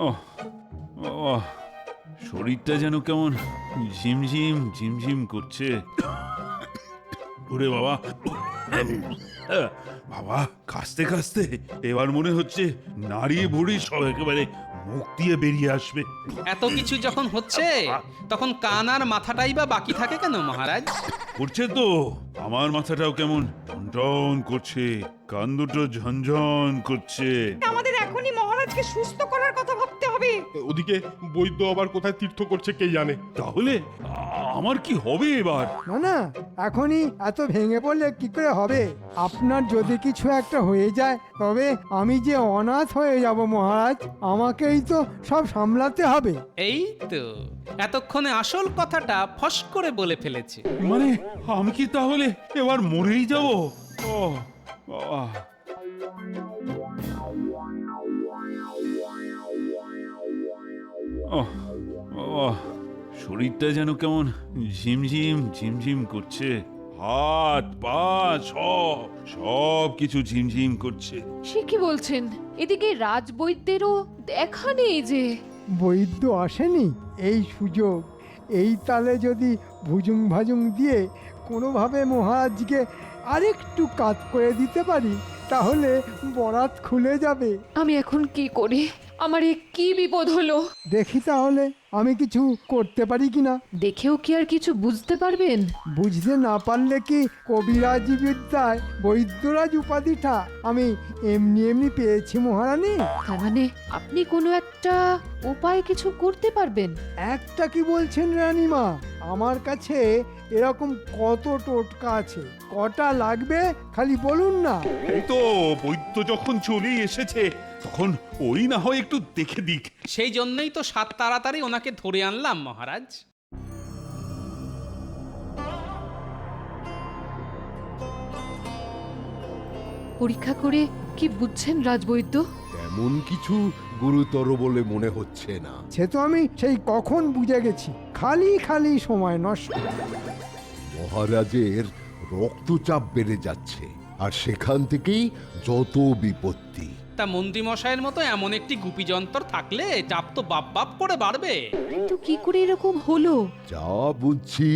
ওহ বাবা, শরীরটা যেন কেমন ঝিমঝিম ঝিমঝিম করছে। ওরে বাবা, বাবা কাশতে কাশতে এবার মনে হচ্ছে নাড়িয়ে ভুড়ি সব একেবারে মুখ দিয়ে বেরিয়ে আসবে। এত কিছু যখন হচ্ছে তখন কান আর মাথাটাই বা বাকি থাকে কেন মহারাজ? করছে তো, আমার মাথাটাও কেমন টনটন করছে, কান দুটো ঝনঝন করছে। আমাদের এখনই মহারাজকে সুস্থ করার কথা ভাবতে হবে। ওদিকে বৈদ্য আবার কোথায় তীর্থ করছে কে জানে। তাহলে আমার কি হবে এবার? না না, এখনই এত ভেঙে পড়লে কি করে হবে? আপনার যদি কিছু একটা হয়ে যায় তবে আমি যে অনাথ হয়ে যাব মহারাজ, আমাকেই তো সব সামলাতে হবে। এই তো এতক্ষণে আসল কথাটা ফস করে বলে ফেলেছে। মানে আমি কি তাহলে এবার মরেই যাব? ও বাবা, ওহ বাবা, শরীরটা যেন কেমন ঝিমঝিম ঝিমঝিম করছে, হাত পা সব কিছু ঝিমঝিম করছে। সে কি বলছেন? এদিকে রাজবৈদ্যেরও দেখা নেই যে। বৈদ্য আসেনি, এই সুযোগ। এই তালে যদি ভুজুং ভাজুং দিয়ে কোনোভাবে মহারাজকে আরেকটু কাত করে দিতে পারি তাহলে বরাত খুলে যাবে। আমি এখন কি করি? আমার এ কি বিপদ হলো? দেখি তাহলে আমি কিছু করতে পারি কিনা। দেখেও কি আর কিছু বুঝতে পারবেন? বুঝতে না পারলে কি কবিরাজি বিদ্যায় বৈদ্যরাজ উপাধিটা আমি এমনি এমনি পেয়েছি মহারানী? তার মানে আপনি কোনো একটা উপায় কিছু করতে পারবেন? একটা কি বলছেন রানীমা, আমার কাছে এরকম কত টোটকা আছে, কটা লাগবে খালি বলুন না। এই তো বৈদ্য যখন চলেই এসেছে তখন ওই না হয় একটু দেখে দিক। সেই জন্যই তো সাত তাড়াতাড়ি ওনাকে ধরে আনলাম মহারাজ। পরীক্ষা করে কি বুঝছেন রাজবৈদ্য? তেমন কিছু গুরুতর বলে মনে হচ্ছে না। সে তো আমি সেই কখন বুঝে গেছি, খালি খালি সময় নষ্ট। মহারাজের রক্তচাপ বেড়ে যাচ্ছে, আর সেখান থেকেই যত বিপত্তি। তা মন্ত্রী মশাইয়ের মতো এমন একটি গুপি যন্ত্র থাকলে চাপ তো বাপ বাপ করে বাড়বে। কিন্তু কি করে এরকম হলো? যা বুঝছি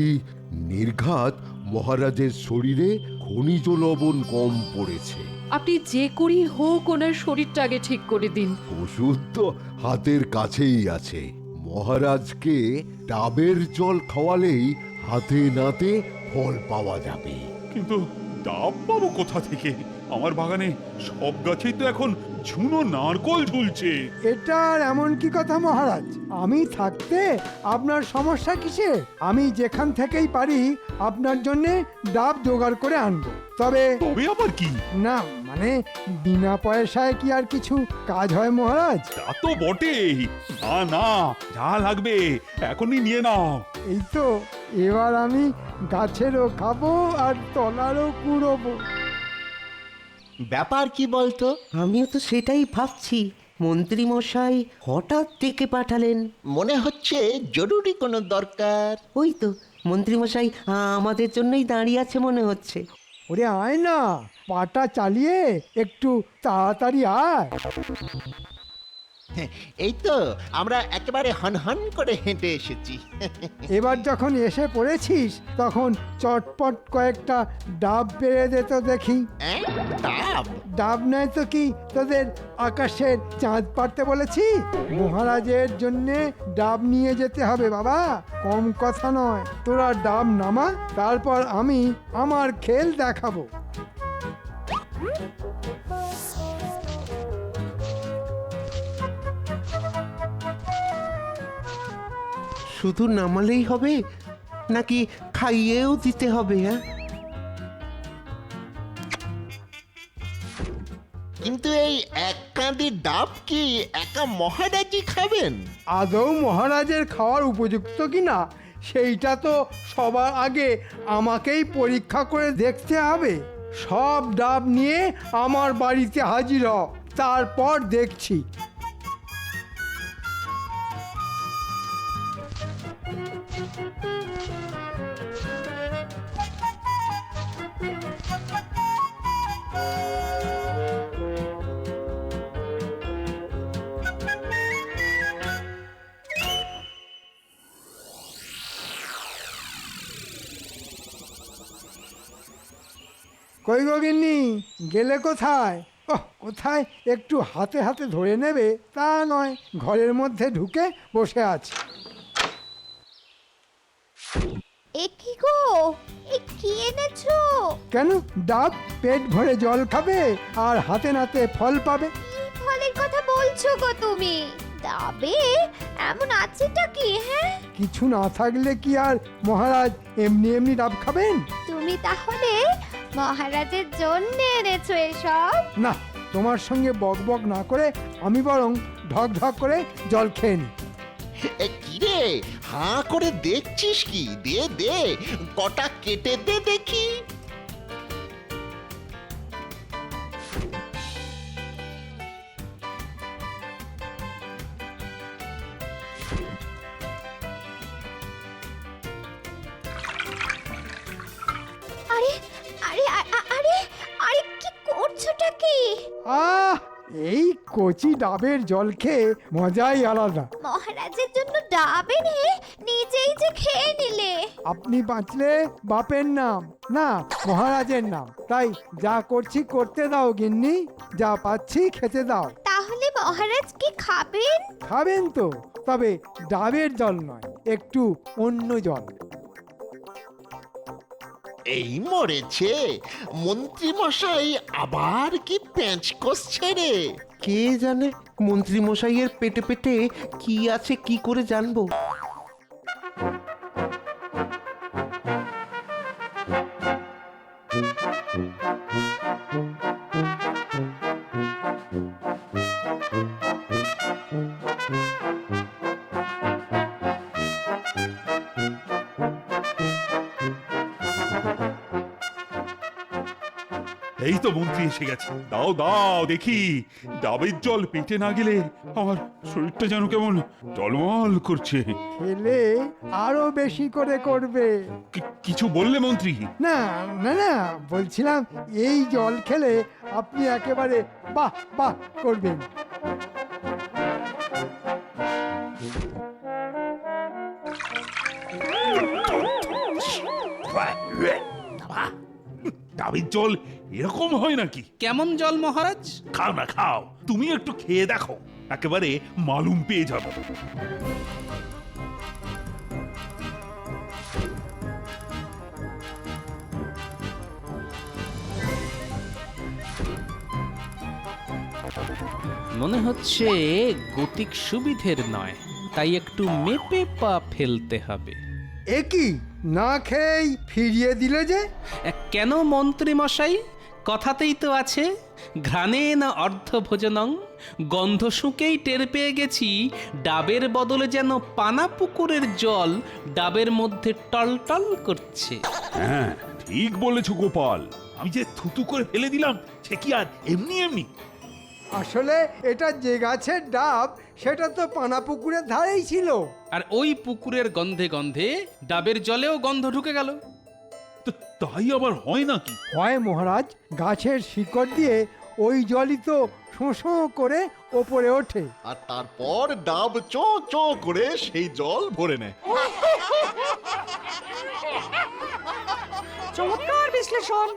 নির্ঘাত মহারাজের শরীরে খনিজ লবণ কম পড়েছে। আপনি যে করেই হোক ওনার শরীরটা আগে ঠিক করে দিন। ওষুধ তো হাতের কাছেই আছে। মহারাজকে ডাবের জল খাওয়ালেই হাতে নাতে ফল পাওয়া যাবে। কিন্তু ডাব পাবো কোথা থেকে? আমার বাগানে সব গাছেই তো এখন ঝুনো নারকোল ঝুলছে। এটা আর এমন কি কথা মহারাজ, আমি থাকতে আপনার সমস্যা কিসে? আমি যেখান থেকেই পারি আপনার জন্যে ডাব জোগাড় করে আনবো। তবে তবে আবার কি? না মানে বিনা পয়সায় কি আর কিছু কাজ হয় মহারাজ? তা তো বটেই। না না, যা লাগবে এখনই নিয়ে নাও। এই তো, এবার আমি গাছেরও খাবো আর তলারও কুড়োবো। ব্যাপার কি বলতো? আমিও তো সেটাই ভাবছি। মন্ত্রী মশাই হঠাৎ ডেকে পাঠালেন। মনে হচ্ছে জরুরি কোনো দরকার। ওই তো মন্ত্রী মশাই আমাদের জন্যই দাঁড়িয়ে আছে মনে হচ্ছে। ওরে আয় না, পাটা চালিয়ে একটু তাড়াতাড়ি আয়। এই তো আমরা একেবারে হনহন করে হেঁটে এসেছি। এবার যখন এসে পড়েছিস তখন চটপট কয়েকটা ডাব পেরে দে তো দেখি। ডাব? ডাব নয় তো কি তোদের আকাশের চাঁদ পাড়তে বলেছি? মহারাজের জন্যে ডাব নিয়ে যেতে হবে বাবা, কম কথা নয়। তোরা ডাব নামা, তারপর আমি আমার খেল দেখাবো। শুধু নামালেই হবে নাকি খাইয়েও দিতে হবে? হ্যাঁ, কিন্তু এই এক কাঁদি ডাব কি একা মহারাজই খাবেন? আদৌ মহারাজের খাওয়ার উপযুক্ত কিনা সেইটা তো সবার আগে আমাকেই পরীক্ষা করে দেখতে হবে। সব ডাব নিয়ে আমার বাড়িতে হাজির হ, তারপর দেখছি। কই গো গিন্নি, গেলে কোথায়? ওহ, কোথায় একটু হাতে হাতে ধরে নেবে তা নয়, ঘরের মধ্যে ঢুকে বসে আছে। এ কি গো, এ কি এনেছো? কেন, ডাব পেট ভরে জল খাবে আর হাতে নাতে ফল পাবে। কি ফলের কথা বলছো গো তুমি? ডাবে এমন আছেটা কি? হ্যাঁ, কিছু না থাকলে কি আর মহারাজ এমনি এমনি ডাব খাবেন? তুমি তাহলে মহারাজের জন্য এনেছো এসব? না, তোমার সঙ্গে বক বক না করে আমি বরং ঢক ঢক করে জল খেয়ে নিই। কি রে, হাঁ করে দেখছিস কি? দে দে, কটা কেটে দে দেখি। আরে আরে আরে আরে, কি করছোটা কি? আহ, এই কচি ডাবের জল খেয়ে মজাই আলাদা। মহারাজের জন্য ডাব এনে নিজেই যে খেয়ে নিলে। আপনি বাঁচলে বাপের নাম, না মহারাজের নাম। তাই যা করছি করতে দাও গিন্নি, যা পাচ্ছি খেতে দাও। তাহলে মহারাজ কি খাবেন? খাবেন তো, তবে ডাবের জল নয়, একটু অন্য জল। এই মরেছে, মন্ত্রী মশাই আবার কি প্যাঁচ কষছে রে? কে জানে মন্ত্রী মশাইয়ের পেটে পেটে কি আছে, কি করে জানবো? এই তো মন্ত্রী এসে গেছে। দাও দাও দেখি, ডাবের জল পেটে না গেলে আমার শরীরটা যেন কেমন টলমল করছে। খেলে আরো বেশি করে করবে। কিছু বললে মন্ত্রী? না না না, বলছিলাম এই জল খেলে আপনি একেবারে বাহ বাহ করবেন। ডাবের জল এরকম হয় নাকি? কেমন জল মহারাজ? খাও না খাও, তুমি একটু খেয়ে দেখো, একেবারে মালুম পেয়ে যাবে। মনে হচ্ছে গতিক সুবিধের নয়, তাই একটু মেপে পা ফেলতে হবে। এ কি, না খেয়েই ফিরিয়ে দিলে যে? কেন মন্ত্রী মশাই, কথাতেই তো আছে ঘ্রাণেন অর্ধভোজনং। গন্ধ শুঁকেই টের পেয়ে গেছি ডাবের বদলে যেন পানা পুকুরের জল ডাবের মধ্যে টলটল করছে। হ্যাঁ ঠিক বলেছো গোপাল, আমি যে থুতু করে ফেলে দিলাম সে কি আর এমনি এমনি? আসলে এটা যে গাছের ডাব সেটা তো পানা পুকুরের ধারেই ছিল। আর ওই পুকুরের গন্ধে গন্ধে ডাবের জলেও গন্ধ ঢুকে গেল। তো তাই আবার হয় নাকি? হয় মহারাজ, গাছের শিকড় দিয়ে ওই জলই তো শোঁ করে ওপরে ওঠে। আর তারপর ডাব চো চো করে সেই জল ভরে নেয়। চমৎকার বিশ্লেষণ।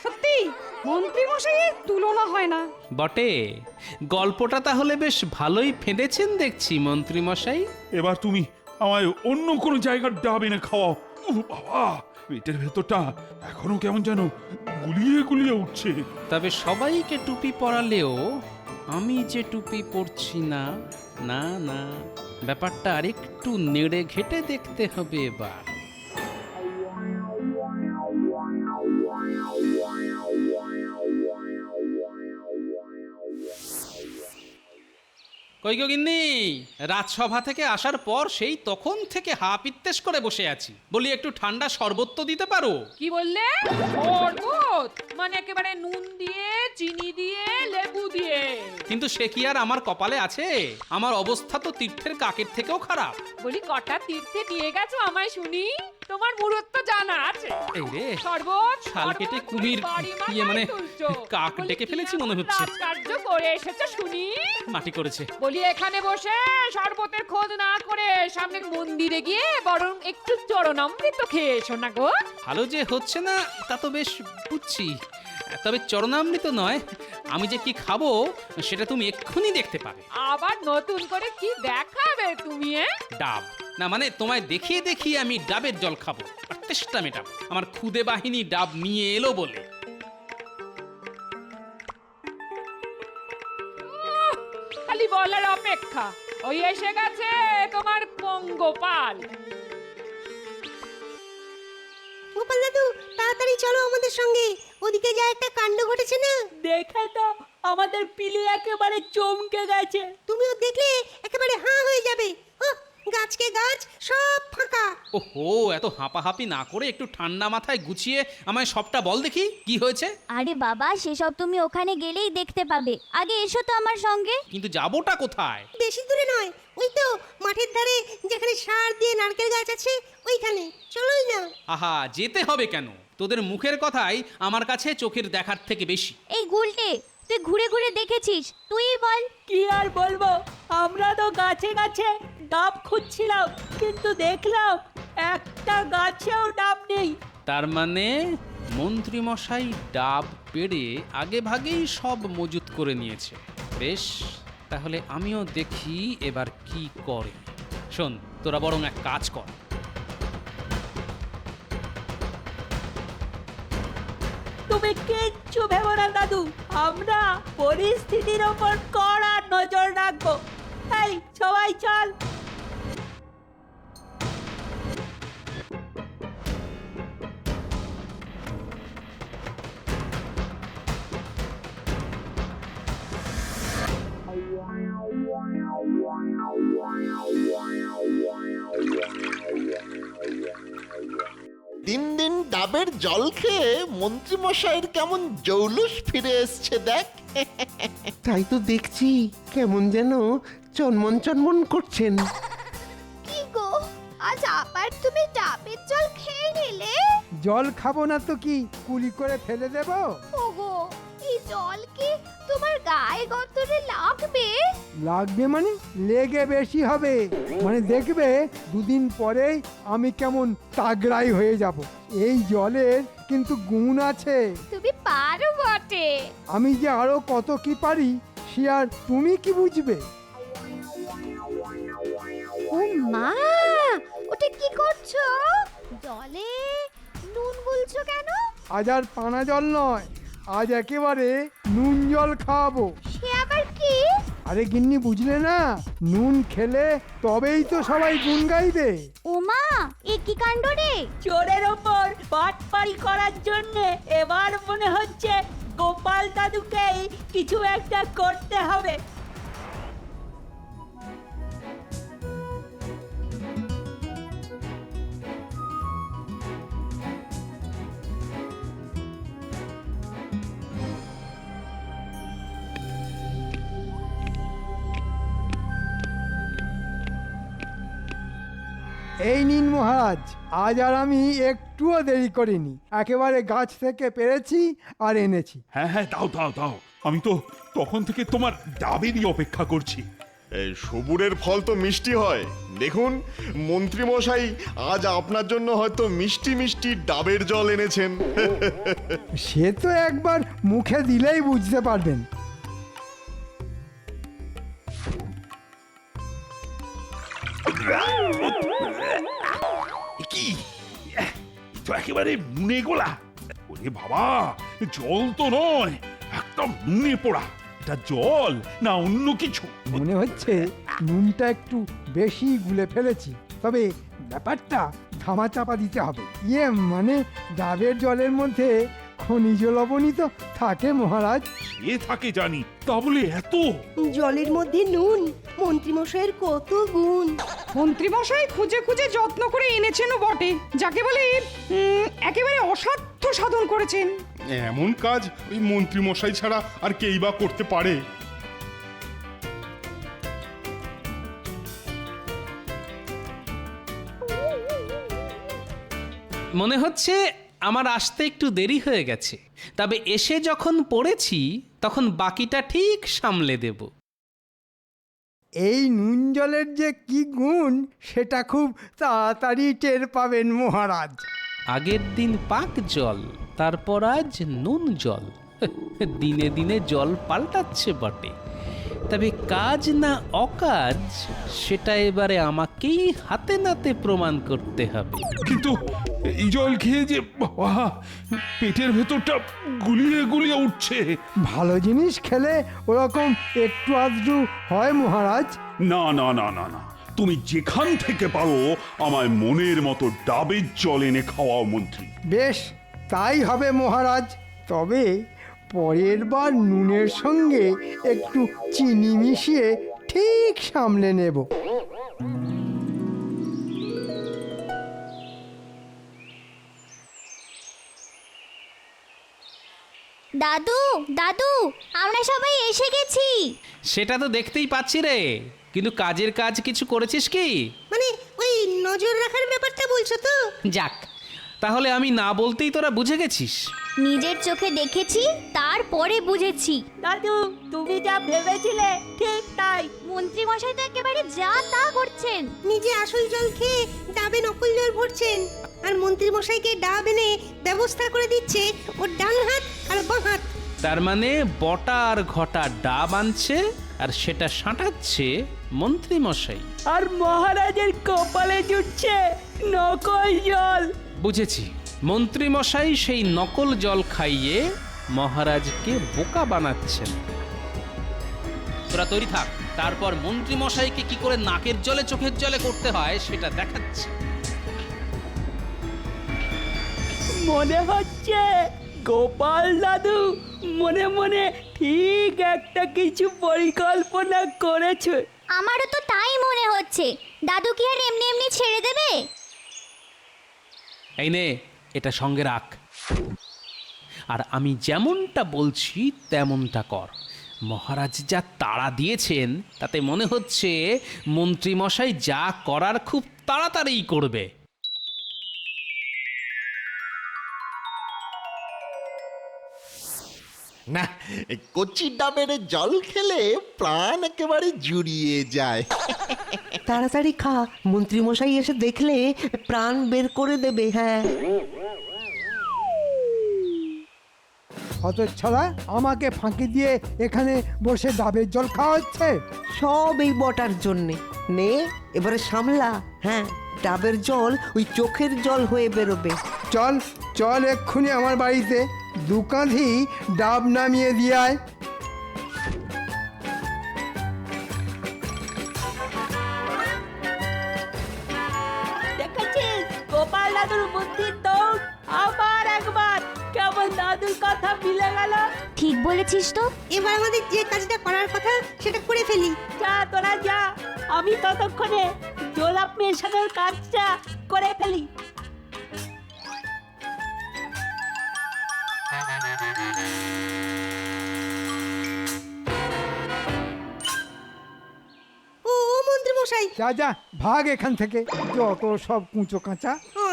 সত্যি মন্ত্রী মশাইয়ের তুলনা হয় না। বটে, গল্পটা তাহলে বেশ ভালোই ফেঁদেছেন দেখছি মন্ত্রী মশাই। এবার তুমি আমায় অন্য কোনো জায়গার ডাব এনে খাওয়াও। উহ, বাবা, পেটের ভেতরটা এখনো কেমন যেন গুলিয়ে গুলিয়ে উঠছে। তবে সবাইকে টুপি পরালেও আমি যে টুপি পরছি না, না না, ব্যাপারটা আরেকটু নেড়ে ঘেটে দেখতে হবে এবার। কই গো গিন্নি, রাজসভা থেকে আসার পর সেই তখন থেকে হা পিত্তেশ করে বসে আছি। বলি একটু ঠান্ডা শরবত তো দিতে পারো? কি বললে? শরবত মানে একেবারে নুন দিয়ে, চিনি দিয়ে, লেবু দিয়ে? কিন্তু সে কি আর আমার কপালে আছে? আমার অবস্থা তো তীর্থের কাকের থেকেও খারাপ। বলি কটা তীর্থে নিয়ে গেছো আমায় শুনি? তোমার মুরত তো জানা আছে। এই রে, শরবত শাল কেটে কুমির মানে কাক ডেকে ফেলেছি মনে হচ্ছে। কার্য করে এসেছো শুনি? মাটি করেছে। বলি এখানে বসে শরবতের খোঁজ না করে সামনের মন্দিরে গিয়ে বরং একটু চরণামৃত খেয়ে এসো না গো। ভালো যে হচ্ছে না তা তো বেশ বুঝছি, তবে চরণামৃত নয়, আমি যে কি খাবো সেটা তুমি এক্ষুনি দেখতে পাবে। আবার নতুন করে কি দেখাবে তুমি? ডাব না, মানে তোমায় দেখিয়ে দেখিয়ে আমি ডাবের জল খাবো আর তেষ্টা মেটাবো। আমার খুদে বাহিনী ডাব নিয়ে এলো বলে। খালি বলার অপেক্ষা। ওই এসে গেছে তোমার পঙ্গপাল। গোপাল দাদু, তাড়াতাড়ি চলো আমাদের সঙ্গে, ওদিকে যা একটা কাণ্ড ঘটেছে না। দেখে তো আমাদের পিলে একেবারে চমকে গেছে। তুমিও দেখলে একেবারে হাঁ হয়ে যাবে। গাছকে গাছ সব ফাঁকা। ওহো, এত হাঁপাহাঁপি না করে একটু ঠান্ডা মাথায় গুছিয়ে আমায় সবটা বল দেখি কি হয়েছে। আরে বাবা, সেসব তুমি ওখানে গেলেই দেখতে পাবে। আগে এসো তো আমার সঙ্গে। কিন্তু যাবোটা কোথায়? বেশি দূরে নয়, ওই তো মাঠের ধারে যেখানে সার দিয়ে নারকেল গাছ আছে ওইখানে। চলোই না। আহা, যেতে হবে কেন? তোদের মুখের কথাই আমার কাছে চোখের দেখার থেকে বেশি। এই গুলটে, তুই ঘুরে ঘুরে দেখেছিস, তুই বল। কি আর বলবো, আমরা তো গাছে গাছে ডাব খুঁজছিলাম, কিন্তু দেখলাম একটা গাছেও ডাব নেই। তার মানে মন্ত্রী মশাই ডাব পেড়ে আগে ভাগেই সব মজুত করে নিয়েছে। বেশ, তাহলে আমিও দেখি এবার কি করে। শোন, তোরা বরং এক কাজ কর, তুমি কিচ্ছু ভেবো না দাদু, আমরা পরিস্থিতির ওপর কড়া নজর রাখবো। এই সবাই চল। দিন দিন ডাবের জল খেয়ে মন্ত্রী মশাইয়ের কেমন জৌলুস ফিরে এসছে দেখ। তাই তো দেখছি, কেমন যেন চনমন চনমন করছেন। কি গো, আজ আবার তুমি ডাবের জল খেয়ে নিলে? জল খাবো না তো কি, কুলি করে ফেলে দেব? ওগো, এই জল কি তোমার গায়ে গতরে লাগবে? লাগবে মানে লেগে বেশি হবে। মানে দেখবে দুদিন পরেই আমি কেমন তাগড়াই হয়ে যাব। এই জলের কিন্তু গুণ আছে। তুমি পারো বটে। আমি যে আরো কত কি পারি সে আর তুমি কি বুঝবে? ও মা, ওটা কি করছো? জলে নুন গুলছো কেন? আজ আর পানা জল নয়, আজ একেবারে নুন জল খাওয়াবো। সে আবার কি? আরে গিন্নি, বুঝলে না? নুন খেলে তবেই তো সবাই গুণ গাইবে। ও মা, এ কি কাণ্ড রে? চোরের ওপর পাটপাড়ি করার জন্য এবার মনে হচ্ছে গোপাল দাদুকেই কিছু একটা করতে হবে। এই নিন মহারাজ, আজ আর আমি একটুও দেরি করিনি, একেবারে গাছ থেকে পেরেছি আর এনেছি। হ্যাঁ হ্যাঁ, দাও দাও দাও, আমি তো তখন থেকে তোমার ডাবেরই অপেক্ষা করছি। এই সবুরের ফল তো মিষ্টি হয়। দেখুন, মন্ত্রী মশাই আজ আপনার জন্য হয়তো মিষ্টি মিষ্টি ডাবের জল এনেছেন। সে তো একবার মুখে দিলেই বুঝতে পারবেন। কি তো একেবারে নুনে গোলা? ওরে বাবা, জল তো নয়, একদম নুনে পোড়া। এটা জল না অন্য কিছু? মনে হচ্ছে নুনটা একটু বেশি গুলে ফেলেছি, তবে ব্যাপারটা ধামা চাপা দিতে হবে। মানে ডাবের জলের মধ্যে খনিজ লবণই তো থাকে মহারাজ। সে থাকে জানি, তা বলে এত? জলের মধ্যে নুন, মন্ত্রীমশাইয়ের কত গুণ। মন্ত্রীমশাই খুঁজে খুঁজে যত্ন করে এনেছেনও বটে, যাকে বলে একেবারে অসাধ্য সাধন করেছেন। এমন কাজ ওই মন্ত্রী মশাই ছাড়া আর কেই বা করতে পারে? মনে হচ্ছে আমার আসতে একটু দেরি হয়ে গেছে, তবে এসে যখন পড়েছি তখন বাকিটা ঠিক সামলে দেব। এই নুন জলের যে কি গুণ সেটা খুব তাড়াতাড়ি টের পাবেন মহারাজ। আগের দিন পাক জল, তারপর আজ নুন জল। দিনে দিনে জল পাল্টাচ্ছে বটে, তবে কাজ না অকাজ সেটা এবারে আমাকেই হাতে নাতে প্রমাণ করতে হবে। কিন্তু এই জল খেয়ে যে বাবা, পেটের ভেতরটা গুলিয়ে গুলিয়ে উঠছে। ভালো জিনিস খেলে ওরকম একটু আধটু হয় মহারাজ। না না না না না, তুমি যেখান থেকে পারো আমায় মনের মতো ডাবের জল এনে খাওয়াও মন্ত্রী। বেশ, তাই হবে মহারাজ। তবে পরের বার নুনের সঙ্গে একটু চিনি মিশিয়ে ঠিক সামলে নেব। দাদু দাদু, আমরা সবাই এসে গেছি। সেটা তো দেখতেই পাচ্ছি রে, কিন্তু কাজের কাজ কিছু করেছিস কি? মানে ওই নজর রাখার ব্যাপারটা বলছো তো? যাক, তাহলে আমি না বলতেই তোরা বুঝে গেছিস। নিজের চোখে দেখেছি, তারপরে বুঝেছি। দাদু, তুমি যা ভেবেছিলে ঠিক তাই। মন্ত্রী মশাই তো একেবারে যা তা করছেন। নিজে আসল জল খেয়ে ডাবে নকল জল ভরছেন, আর মন্ত্রী মশাইকে ডাব এনে ব্যবস্থা করে দিচ্ছে ওর ডান হাত আর বাঁ হাত। তার মানে বটা আর ঘটা ডাব আনছে আর সেটা সাঁটাচ্ছে মন্ত্রী মশাই। আর মহারাজের কপালে জুটছে নকল জল। বুঝেছি, মন্ত্রী মশাই সেই নকল জল খাইয়ে মহারাজকে বোকা বানাচ্ছেন। তোরা তৈরি থাক, তারপর মন্ত্রী মশাইকে কি করে নাকের জলে চোখের জলে করতে হয় সেটা দেখাচ্ছে। মনে হচ্ছে গোপাল দাদু মনে মনে ঠিক একটা কিছু পরিকল্পনা করেছে। আমারও তো তাই মনে হচ্ছে। দাদু কি আর এমনি এমনি ছেড়ে দেবে? এই নে, এটা সঙ্গে রাখ, আর আমি যেমনটা বলছি তেমনটা কর। মহারাজ যা তাড়া দিয়েছেন তাতে মনে হচ্ছে মন্ত্রী মশাই যা করার খুব তাড়াতাড়ি করবে। না, এই কচি ডাবের জল খেলে প্রাণ একেবারে জুড়িয়ে যায়। তাড়াতাড়ি খা, মন্ত্রীমশাই এসে দেখলে প্রাণ বের করে দেবে। হ্যাঁ, হতচ্ছাড়া, আমাকে ফাঁকি দিয়ে এখানে বসে ডাবের জল খাওয়া হচ্ছে। সব এই বটার জন্যে। নে, এবারে সামলা। হ্যাঁ, ডাবের জল ওই চোখের জল হয়ে বেরোবে। চল চল, এক্ষুনি আমার বাড়িতে দু কাঁধি ডাব নামিয়ে দিয়ে আয়। দেখেছিস গোপাল দাদুর বুদ্ধির দৌড়? আবার একবার কেমন দাদুর কথা মিলে গেল। ঠিক বলেছিস তো। এবার আমাদের যে কাজটা করার কথা সেটা করে ফেলি। যা তোরা যা, আমি ততক্ষণে জোলাপ মেশানোর কাজটা করে ফেলি। ও মন্ত্রী মশাই, যা যা, ভাগ এখান থেকে, যত সব কুঁচো কাঁচা।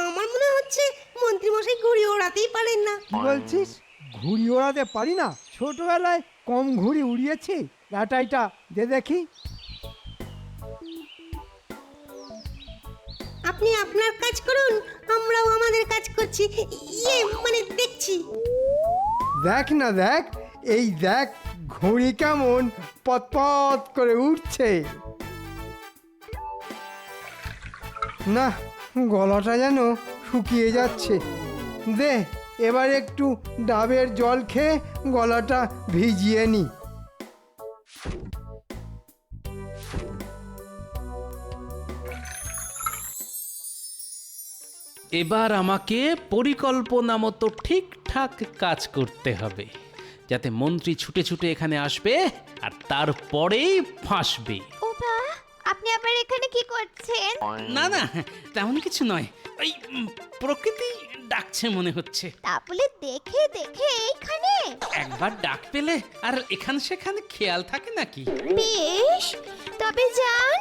আমার মনে হচ্ছে মন্ত্রী মশাই ঘুড়ি ওড়াতেই পারেন না। কি বলছিস? ঘুড়ি ওড়াতে পারি না? ছোটবেলায় কম ঘুড়ি উড়িয়েছি। লাটাইটা দে দেখি। আপনি আপনার কাজ করুন, আমরাও আমাদের কাজ করছি। ইয়ে মানে দেখছি। দেখ না দেখ, এই দেখ ঘুড়ি কেমন পতপত করে উঠছে। না, গলাটা যেন শুকিয়ে যাচ্ছে। দে, এবার একটু ডাবের জল খেয়ে গলাটা ভিজিয়ে নি। এবার আমাকে পরিকল্পনা মতো ঠিকঠাক কাজ করতে হবে, যাতে মন্ত্রী ছুটে ছুটে এখানে আসবে আর তারপরেই ফাঁসবে। ওবা, আপনি আবার এখানে কি করছেন? না না, তেমন কিছু নয়, ওই প্রকৃতি ডাকছে মনে হচ্ছে। তাহলে দেখে দেখে এখানে একবার ডাক পেলে আর এখান সেখানে খেয়াল থাকে নাকি? বেশ, তবে যান।